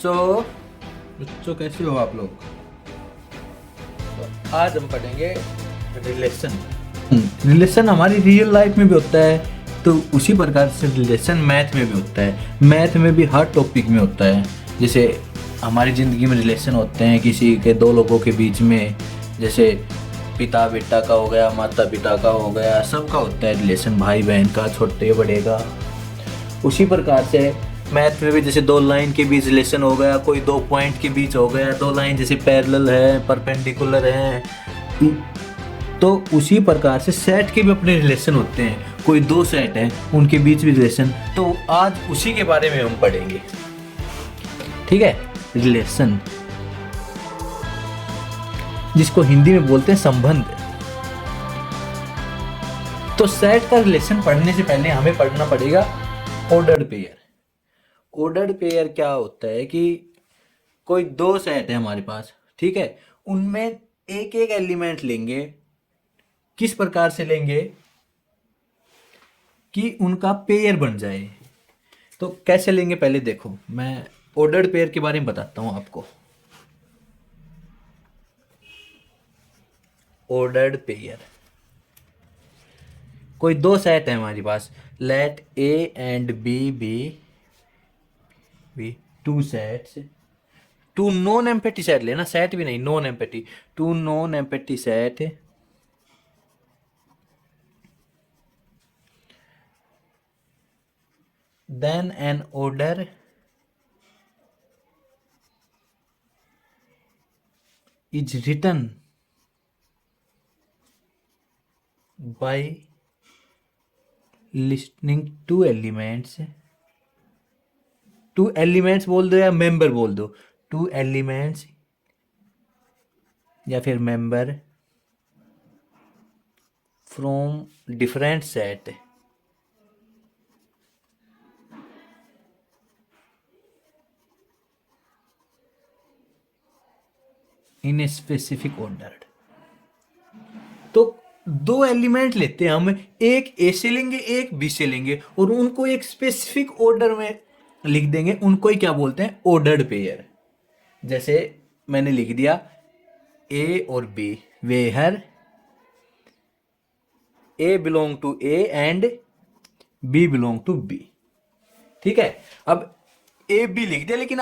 बच्चों बच्चों कैसे हो आप लोग। तो आज हम पढ़ेंगे रिलेशन। रिलेशन हमारी रियल लाइफ में भी होता है, तो उसी प्रकार से रिलेशन मैथ में भी होता है। मैथ में भी हर टॉपिक में होता है। जैसे हमारी ज़िंदगी में रिलेशन होते हैं किसी के दो लोगों के बीच में, जैसे पिता बेटा का हो गया, माता पिता का हो गया, सबका होता है रिलेशन, भाई बहन का, छोटे बड़े का। उसी प्रकार से मैथ में भी जैसे दो लाइन के बीच रिलेशन हो गया, कोई दो पॉइंट के बीच हो गया, दो लाइन जैसे पैरेलल है, परपेंडिकुलर है, तो उसी प्रकार से सेट के भी अपने रिलेशन होते हैं। कोई दो सेट हैं उनके बीच भी रिलेशन, तो आज उसी के बारे में हम पढ़ेंगे। ठीक है, रिलेशन जिसको हिंदी में बोलते हैं संबंध। तो सेट का रिलेशन पढ़ने से पहले हमें पढ़ना पड़ेगा ऑर्डर्ड पेयर। ऑर्डर्ड पेयर क्या होता है कि कोई दो सेट है हमारे पास, ठीक है, उनमें एक एक एलिमेंट लेंगे। किस प्रकार से लेंगे कि उनका पेयर बन जाए। तो कैसे लेंगे, पहले देखो, मैं ऑर्डर्ड पेयर के बारे में बताता हूं आपको। ऑर्डर्ड पेयर, कोई दो सेट है हमारे पास, let A and B two sets, two non empty set लेना, सेट भी नहीं, non empty, two non empty set then an order is written by listening two elements बोल दो या मेंबर बोल दो, टू एलिमेंट्स या फिर member from different set in a specific order. तो दो एलिमेंट लेते हैं हम, एक ए से लेंगे एक बी से लेंगे और उनको एक स्पेसिफिक ऑर्डर में लिख देंगे, उनको ही क्या बोलते हैं, ऑर्डर्ड पेयर। जैसे मैंने लिख दिया ए और B, where A belong to A and B belong to B. ठीक है, अब ए बी लिख दिया, लेकिन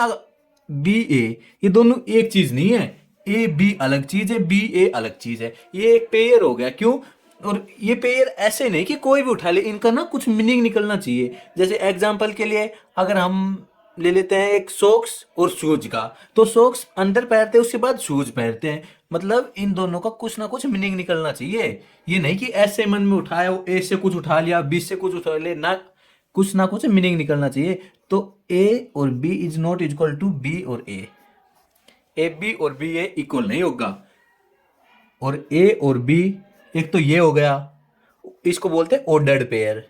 बी ए, ये दोनों एक चीज नहीं है। ए बी अलग चीज है, बी ए अलग चीज है। ये एक पेयर हो गया, क्यों? और ये पेयर ऐसे नहीं कि कोई भी उठा ले, इनका ना कुछ मीनिंग निकलना चाहिए। जैसे एग्जांपल के लिए अगर हम ले लेते हैं एक सॉक्स और शूज का, तो सॉक्स अंदर पहनते हैं, उसके बाद शूज पहनते हैं, मतलब इन दोनों का कुछ ना कुछ मीनिंग निकलना चाहिए। ये नहीं कि ऐसे मन में उठाया, ए से कुछ उठा लिया, बी से कुछ उठा ले ना, कुछ ना कुछ मीनिंग निकलना चाहिए। तो ए और B is not equal to B और ए बी और बी ए इक्वल नहीं होगा। और ए और बी, एक तो ये हो गया, इसको बोलते हैं ऑर्डर्ड पेयर।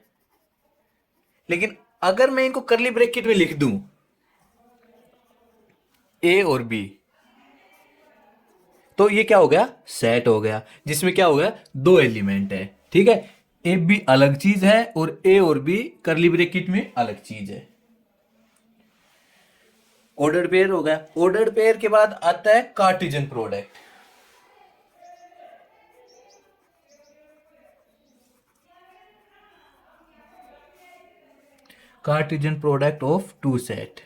लेकिन अगर मैं इनको करली ब्रैकेट में लिख दूं, ए और बी, तो ये क्या हो गया, सेट हो गया, जिसमें क्या हो गया, दो एलिमेंट है। ठीक है, ए बी अलग चीज है और ए और बी करली ब्रैकेट में अलग चीज है। ऑर्डर्ड पेयर हो गया। ऑर्डर्ड पेयर के बाद आता है Cartesian product. Cartesian product of two set.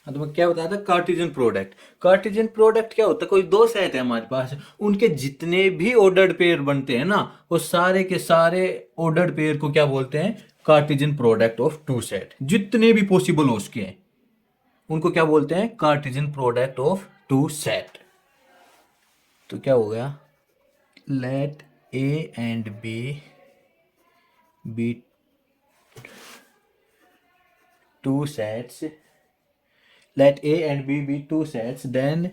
हाँ, तो मैं क्या बताया था, कार्टेशियन प्रोडक्ट। कार्टेशियन प्रोडक्ट क्या होता है, कोई दो सेट है हमारे पास, उनके जितने भी ऑर्डर्ड पेयर बनते हैं ना, वो सारे के सारे ऑर्डर्ड पेयर को क्या बोलते हैं, Cartesian product of two set. जितने भी पॉसिबल हो उसके, उनको क्या बोलते हैं, Cartesian product of two set. तो क्या हो गया, let A and B two sets, let A and B be two sets, then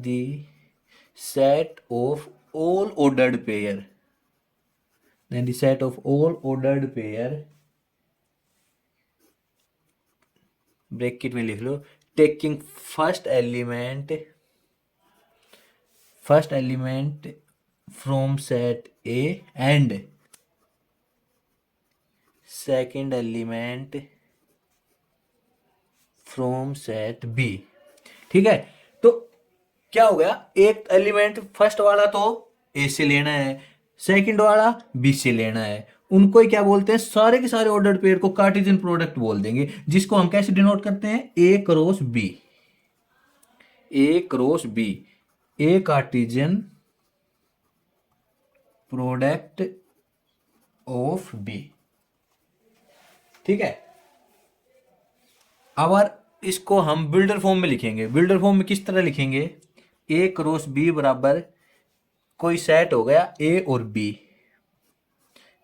the set of all ordered pair, then the set of all ordered pair, bracket में लिख लो, taking first element from set A and second element from set B. ठीक है, तो क्या हो गया, एक एलिमेंट फर्स्ट वाला तो ए से लेना है, सेकंड वाला बी से लेना है, उनको ही क्या बोलते हैं, सारे के सारे ऑर्डर्ड पेयर को कार्टेशियन प्रोडक्ट बोल देंगे, जिसको हम कैसे डिनोट करते हैं, A cross B. A cross B, A Cartesian product of B. ठीक है, अब इसको हम बिल्डर फॉर्म में लिखेंगे। बिल्डर फॉर्म में किस तरह लिखेंगे, ए क्रॉस बी बराबर कोई सेट हो गया ए और B,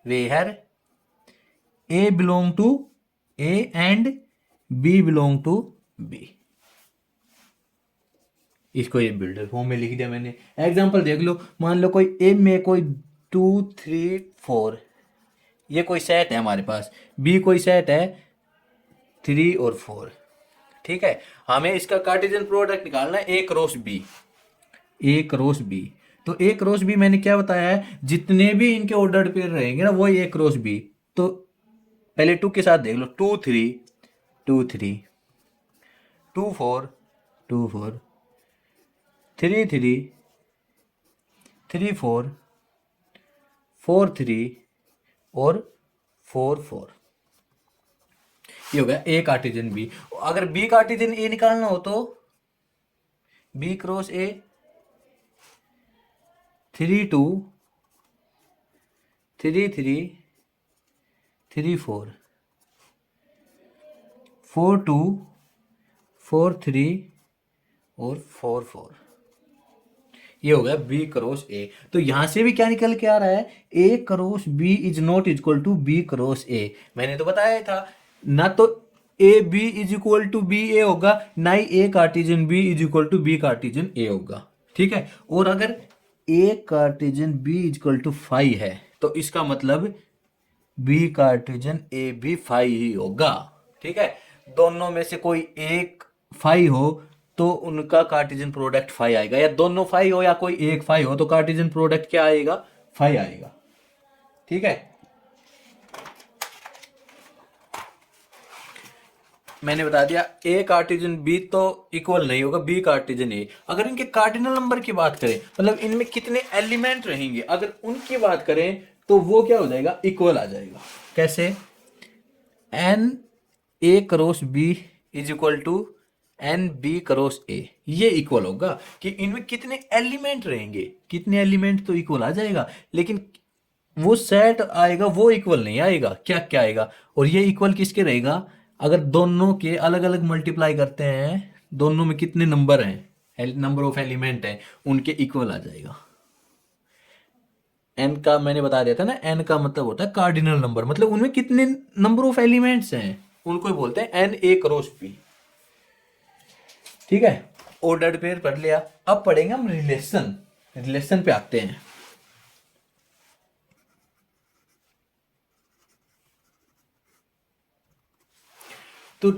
where A belong to A and B belong to B. इसको ये बिल्डर फॉर्म में लिख दिया मैंने। एग्जांपल देख लो, मान लो कोई ए में कोई 2 3 4 ये कोई सेट है हमारे पास, बी कोई सेट है 3 और 4। ठीक है, हमें इसका कार्टेशियन प्रोडक्ट निकालना है A cross B. A cross B, तो ए क्रॉस बी मैंने क्या बताया है, जितने भी इनके ऑर्डर्ड पेयर रहेंगे ना वही ए क्रॉस बी। तो पहले 2 के साथ देख लो, 2 3 2 3, 2 4 2 4, 3 3 3 4 4 3 और 4 4। ये हो गया ए कार्टेशियन बी। अगर बी कार्टेशियन ए निकालना हो तो बी क्रॉस ए 3 2 3 3 3 4 4 2 4 3 और 4 4। ये हो गया बी क्रॉस ए। तो यहां से भी क्या निकल के आ रहा है, A cross B is not equal to B cross A. मैंने तो बताया था, ना तो A B is equal to B A होगा, ना ही A Cartesian B is equal to B Cartesian A होगा। ठीक है, और अगर A Cartesian B is equal to 5 है तो इसका मतलब बी कार्टेशियन ए भी 5 ही होगा। ठीक है, दोनों में से कोई एक 5 हो तो उनका कार्टेशियन प्रोडक्ट 5 आएगा, या दोनों 5 हो या कोई एक 5 हो तो कार्टेशियन प्रोडक्ट क्या आएगा, 5 आएगा। ठीक है, मैंने बता दिया ए कार्टेशियन बी तो इक्वल नहीं होगा बी कार्टेशियन ए। अगर इनके कार्डिनल नंबर की बात करें, मतलब इनमें कितने एलिमेंट रहेंगे, अगर उनकी बात करें तो वो क्या हो जाएगा, इक्वल आ जाएगा। कैसे, n A cross B is equal to n B cross A. ये इक्वल होगा कि इनमें कितने एलिमेंट रहेंगे, कितने एलिमेंट तो इक्वल आ जाएगा, लेकिन वो सेट आएगा वो इक्वल नहीं आएगा। क्या क्या आएगा, और ये इक्वल किसके रहेगा, अगर दोनों के अलग अलग मल्टीप्लाई करते हैं, दोनों में कितने नंबर हैं, नंबर ऑफ एलिमेंट हैं, उनके इक्वल आ जाएगा। एन का मैंने बता दिया था ना, एन का मतलब होता है कार्डिनल नंबर, मतलब उनमें कितने नंबर ऑफ एलिमेंट्स हैं उनको ही बोलते हैं एन ए क्रॉस बी। ठीक है, ऑर्डर्ड पेयर पढ़ लिया। अब पढ़ेंगे हम रिलेशन। रिलेशन पे आते हैं। तो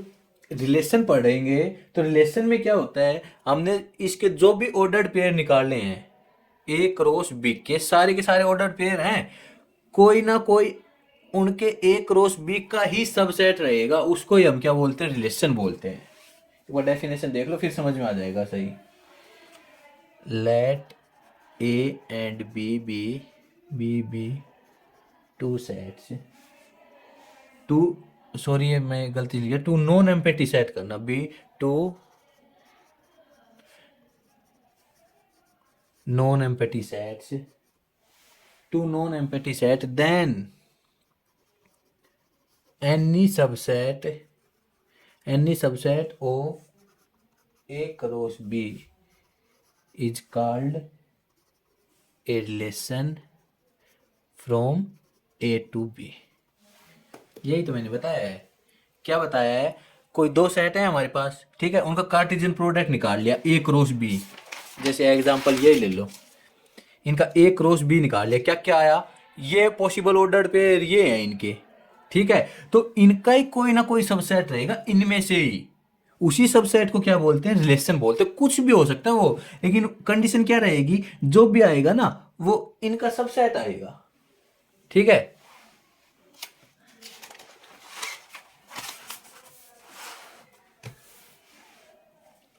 रिलेशन पढ़ेंगे तो रिलेशन में क्या होता है, हमने इसके जो भी ऑर्डर्ड पेयर निकाले हैं ए क्रॉस बी के सारे ऑर्डर्ड पेयर हैं, कोई ना कोई उनके ए क्रॉस बी का ही सबसेट रहेगा, उसको ही हम क्या बोलते हैं, रिलेशन बोलते हैं। एक बार डेफिनेशन देख लो फिर समझ में आ जाएगा सही। Let A and B be two sets, two sorry ये मैं गलती लिखा, टू नॉन एम्पटी सेट करना, be two non empty sets, two non empty set, then any subset of A cross B is called a relation from A to B। यही तो मैंने बताया है। क्या बताया है, कोई दो सेट है हमारे पास, ठीक है, उनका कार्टेशियन प्रोडक्ट निकाल लिया A क्रॉस B। जैसे एग्जांपल ये ले लो, इनका A क्रॉस B निकाल लिया, क्या क्या आया, ये पॉसिबल ऑर्डर्ड पेयर ये है इनके। ठीक है, तो इनका ही कोई ना कोई सबसेट रहेगा इनमें से ही, उसी सबसेट को क्या बोलते हैं, रिलेशन बोलते हैं। कुछ भी हो सकता है वो, लेकिन कंडीशन क्या रहेगी, जो भी आएगा ना वो इनका सबसेट आएगा। ठीक है,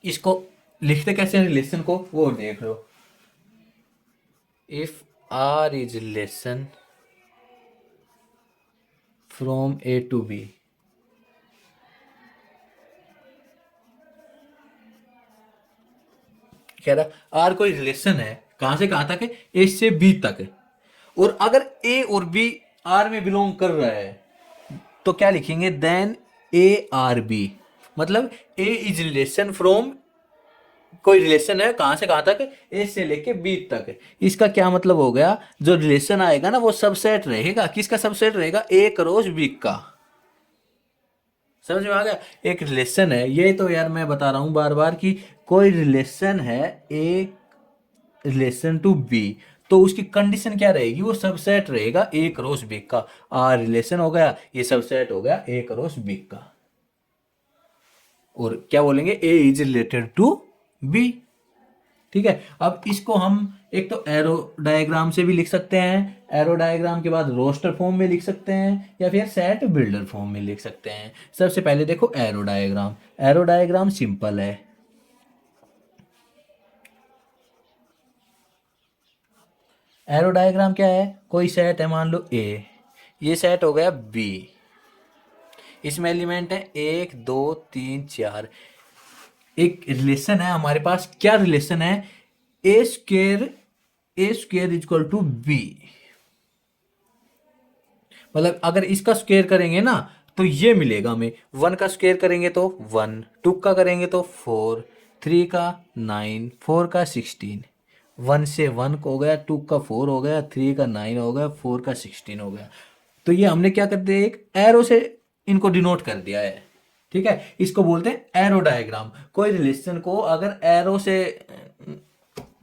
इसको लिखते कैसे हैं रिलेशन को, वो देख लो। If R is relation from A to B, कह रहा आर कोई रिलेशन है, कहां से कहां तक है, ए से बी तक है, और अगर ए और बी आर में बिलोंग कर रहा है तो क्या लिखेंगे, देन ए आर बी, मतलब ए इज रिलेशन फ्रॉम, कोई रिलेशन है कहां से कहां तक, ए से लेके बी तक है। इसका क्या मतलब हो गया, जो रिलेशन आएगा ना वो सबसेट रहेगा, किसका सबसेट रहेगा, ए क्रॉस बी का। समझ में आ गया, एक रिलेशन है, ये तो यार मैं बता रहा हूं बार बार कि कोई रिलेशन है ए रिलेशन टू बी, तो उसकी कंडीशन क्या रहेगी, वो सबसेट रहेगा ए क्रॉस बी का। आर रिलेशन हो गया, ये सबसेट हो गया ए क्रॉस बी का। और क्या बोलेंगे, ए इज रिलेटेड टू बी। ठीक है, अब इसको हम एक तो एरो डायग्राम से भी लिख सकते हैं, एरो डायग्राम के बाद रोस्टर फॉर्म में लिख सकते हैं, या फिर सेट बिल्डर फॉर्म में लिख सकते हैं। सबसे पहले देखो arrow diagram, arrow diagram simple है। एरो डायग्राम क्या है, कोई सेट है मान लो ए, ये सेट हो गया बी, इसमें एलिमेंट है 1 2 3 4, एक रिलेशन है हमारे पास, क्या रिलेशन है, ए स्क्वेयर इक्वल टू बी, मतलब अगर इसका स्क्वेयर करेंगे ना तो ये मिलेगा हमें, 1 का स्क्वेयर करेंगे तो 1, 2 का करेंगे तो 4, 3 का 9, 4 का 16, 1 से 1 हो गया, 2 का 4 हो गया, 3 का 9 हो गया, 4 का 16 हो गया। तो ये हमने क्या कर दिया, एक एरो से इनको डिनोट कर दिया है। ठीक है, इसको बोलते हैं एरो डायग्राम। कोई रिलेशन को अगर एरो से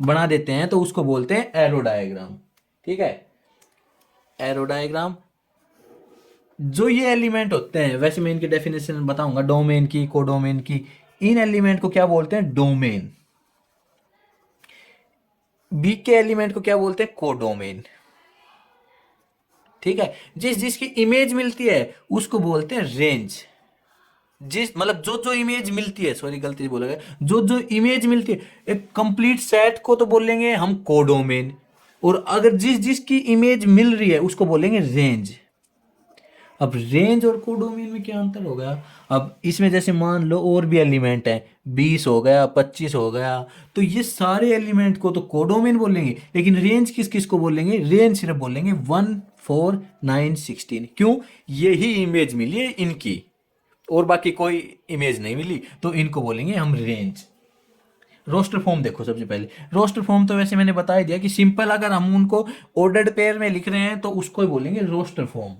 बना देते हैं तो उसको बोलते हैं एरो डायग्राम। ठीक है, एरो डायग्राम, जो ये एलिमेंट होते हैं, वैसे मैं इनकी डेफिनेशन बताऊंगा, डोमेन की, कोडोमेन की, इन एलिमेंट को क्या बोलते हैं, डोमेन। बी के एलिमेंट को क्या बोलते हैं, कोडोमेन। ठीक है, जिस जिसकी इमेज मिलती है उसको बोलते हैं रेंज। जिस मतलब जो जो इमेज मिलती है, सॉरी गलती से बोला गया, जो जो इमेज मिलती है एक कंप्लीट सेट को तो बोलेंगे हम कोडोमेन, और अगर जिस जिसकी इमेज मिल रही है उसको बोलेंगे रेंज। अब रेंज और कोडोमेन में क्या अंतर हो गया, अब इसमें जैसे मान लो और भी एलिमेंट है, 20 हो गया, 25 हो गया, तो ये सारे एलिमेंट को तो कोडोमेन बोलेंगे, लेकिन रेंज किस किस को बोलेंगे, रेंज सिर्फ बोलेंगे 1 4 9 16। क्यों, यही इमेज मिली है इनकी और बाकी कोई इमेज नहीं मिली, तो इनको बोलेंगे हम रेंज। रोस्टर फॉर्म देखो, सबसे पहले रोस्टर फॉर्म तो वैसे मैंने बता ही दिया कि सिंपल, अगर हम उनको ऑर्डर्ड पेयर में लिख रहे हैं तो उसको ही बोलेंगे रोस्टर फॉर्म।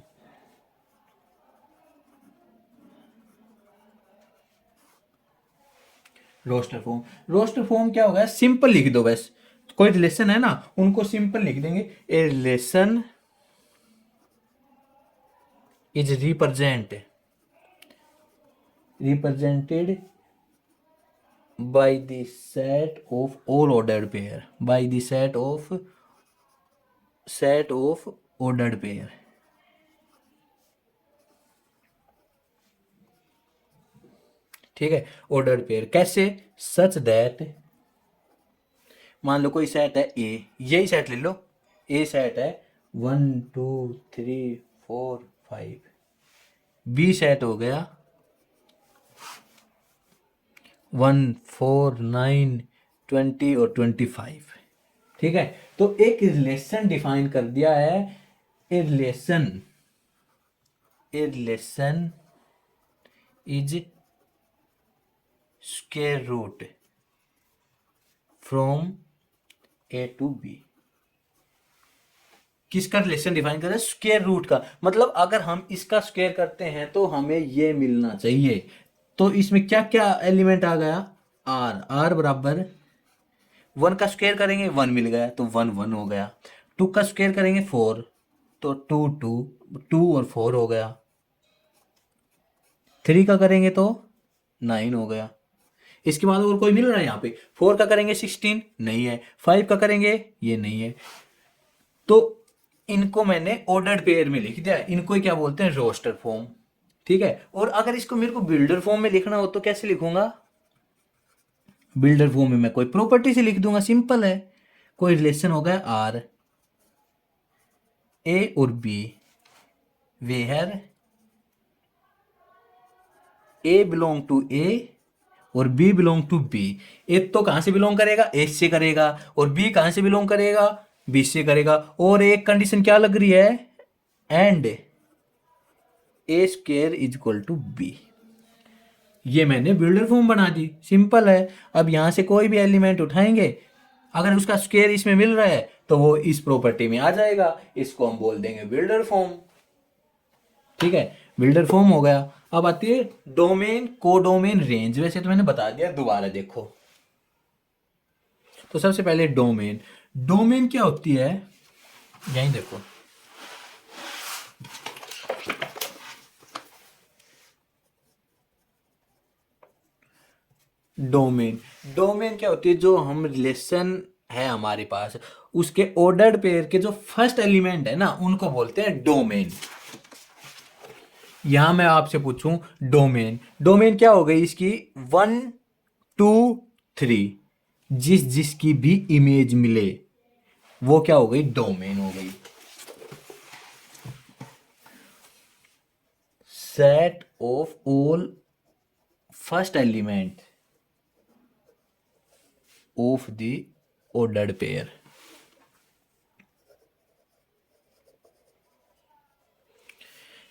रोस्टर फॉर्म क्या होगा, सिंपल लिख दो बस, कोई रिलेशन है ना उनको सिंपल लिख देंगे, A relation is represented by the set of all ordered pair, by the set of ordered pair। ठीक है, ऑर्डर्ड पेयर कैसे, सच दैट, मान लो कोई सेट है ए, यही सेट ले लो, ए सेट है 1 2 3 4 5, बी सेट हो गया 1 4 9 20 और 25। ठीक है, तो एक रिलेशन डिफाइन कर दिया है, A relation is square root from A to B. किसका रिलेशन डिफाइन कर रहे हैं, स्क्वायर रूट का, मतलब अगर हम इसका स्क्वायर करते हैं तो हमें ये मिलना चाहिए। तो इसमें क्या क्या एलिमेंट आ गया, आर बराबर 1 का स्क्वायर करेंगे 1 मिल गया तो 1 1 हो गया, 2 का स्क्वायर करेंगे 4 तो 2 2 2 और 4 हो गया, 3 का करेंगे तो 9 हो गया। इसके बाद और कोई मिल रहा है यहाँ पे, 4 का करेंगे 16 नहीं है, 5 का करेंगे ये नहीं है, तो इनको मैंने ऑर्डर्ड पेयर में लिख दिया, इनको क्या बोलते हैं, रोस्टर फॉर्म। ठीक है, और अगर इसको मेरे को बिल्डर फॉर्म में लिखना हो तो कैसे लिखूंगा, बिल्डर फॉर्म में मैं कोई प्रॉपर्टी से लिख दूंगा, सिंपल है। कोई रिलेशन होगा आर, ए और B, where A belong to A और B belong to B. A तो कहां से बिलोंग करेगा, ए से करेगा, और बी कहां से बिलोंग करेगा, बी से करेगा। और एक कंडीशन क्या लग रही है, and A square is equal to B. ये मैंने बिल्डर फॉर्म बना दी, सिंपल है। अब यहां से कोई भी एलिमेंट उठाएंगे, अगर उसका स्क्वायर इसमें मिल रहा है तो वो इस प्रॉपर्टी में आ जाएगा, इसको हम बोल देंगे बिल्डर फॉर्म। ठीक है, बिल्डर फॉर्म हो गया। अब आती है डोमेन, कोडोमेन, रेंज। वैसे तो मैंने बता दिया, दोबारा देखो। तो सबसे पहले डोमेन। डोमेन क्या होती है, यहीं देखो। डोमेन, डोमेन क्या होती है, जो हम रिलेशन है हमारे पास, उसके ऑर्डर्ड पेयर के जो फर्स्ट एलिमेंट है ना, उनको बोलते हैं डोमेन। यहां मैं आपसे पूछूं डोमेन, डोमेन क्या हो गई इसकी, 1 2 3, जिस जिसकी भी इमेज मिले वो क्या हो गई, डोमेन हो गई। Set of all first element of the ordered pair.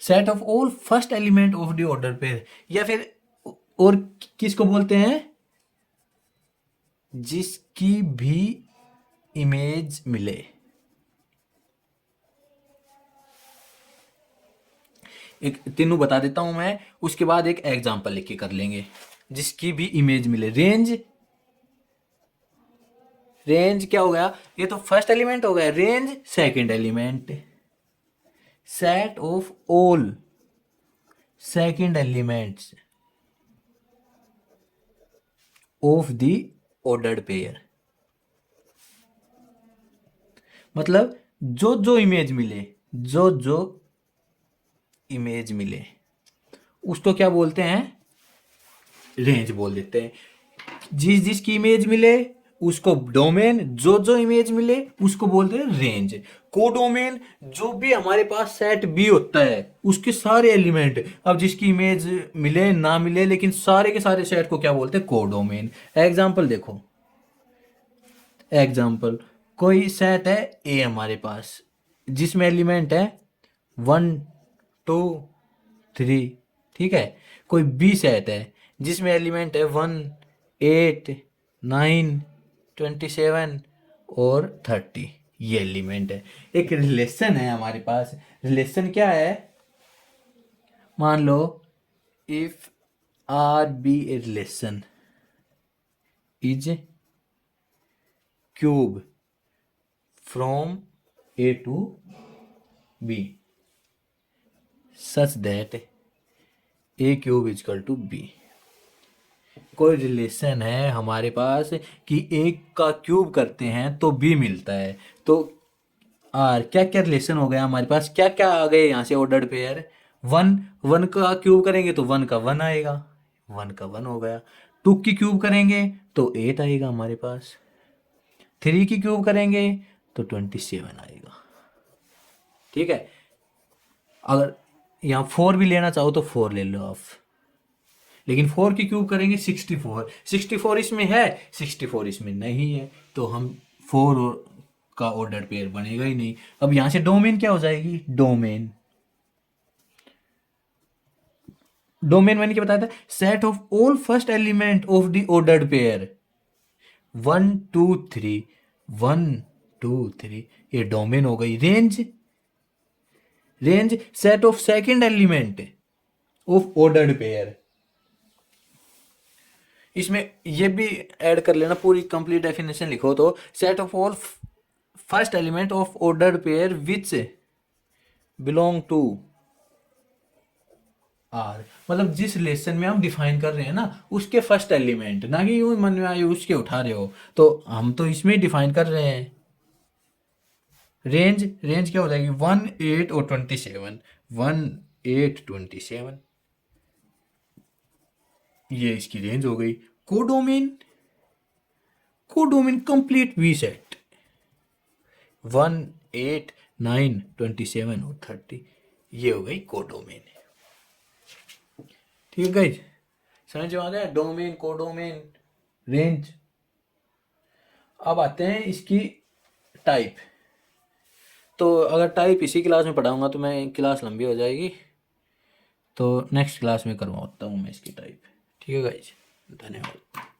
Set of all first element of the order pair, या फिर और किसको बोलते हैं, जिसकी भी इमेज मिले। एक तीनों बता देता हूं मैं, उसके बाद एक एग्जांपल लिख के कर लेंगे। जिसकी भी इमेज मिले, रेंज, रेंज क्या हो गया, ये तो फर्स्ट एलिमेंट हो गया, range second element. Set of all second elements of the ordered pair, मतलब जो जो इमेज मिले, जो जो इमेज मिले उसको क्या बोलते हैं, रेंज बोल देते हैं। जिस जिसकी इमेज मिले उसको डोमेन, जो जो इमेज मिले उसको बोलते हैं रेंज। कोडोमेन, जो भी हमारे पास सेट बी होता है उसके सारे एलिमेंट, अब जिसकी इमेज मिले ना मिले लेकिन सारे के सारे सेट को क्या बोलते हैं, कोडोमेन। एग्जांपल देखो, एग्जांपल, कोई सेट है ए हमारे पास, जिसमें एलिमेंट है 1 2 3, ठीक है। कोई बी सेट है जिसमें एलिमेंट है 1 8 9 27 और 30, ये एलिमेंट है। एक रिलेशन है हमारे पास, रिलेशन क्या है, मान लो if R B A relation is cube from A to B such that A cube is equal to B. कोई रिलेशन है हमारे पास कि एक का क्यूब करते हैं तो बी मिलता है, तो आर क्या क्या रिलेशन हो गया हमारे पास, क्या क्या आ गए यहाँ से ऑर्डर्ड पेयर। 1 का क्यूब करेंगे तो 1 का 1 आएगा, 1 का 1 हो गया। 2 की क्यूब करेंगे तो 8 आएगा हमारे पास, 3 की क्यूब करेंगे तो 27 आएगा। ठीक है, अगर यहाँ 4 भी लेना चाहो तो 4 ले लो आप, लेकिन 4 की क्यूब करेंगे 64, 64 इसमें है, 64 इसमें नहीं है, तो हम 4 का ऑर्डर पेयर बनेगा ही नहीं। अब यहां से डोमेन क्या हो जाएगी, डोमेन, डोमेन मैंने क्या बताया था, set of all first element of the ordered pair 1 2 3, 1 2 3, ये डोमेन हो गई। Range, range set of second element of ordered pair, इसमें ये भी ऐड कर लेना, पूरी कंप्लीट डेफिनेशन लिखो तो, set of all first element of ordered pair which belong to R, मतलब जिस रिलेशन में हम डिफाइन कर रहे हैं ना उसके फर्स्ट एलिमेंट, ना कि यूं मन में आए उसके उठा रहे हो, तो हम तो इसमें डिफाइन कर रहे हैं। रेंज, रेंज क्या हो जाएगी, 1 8 और 27, 1 8 27, ये इसकी रेंज हो गई। कोडोमेन, कोडोमेन कंप्लीट वी सेट 1, 8, 9, 27 और 30, ये हो गई कोडोमेन। ठीक है गाइज, समझ में आ गया डोमेन, कोडोमेन, रेंज। अब आते हैं इसकी टाइप। तो अगर टाइप इसी क्लास में पढ़ाऊंगा तो मैं क्लास लंबी हो जाएगी, तो नेक्स्ट क्लास में करवाता हूँ मैं इसकी टाइप। ठीक है गाइज, धन्यवाद।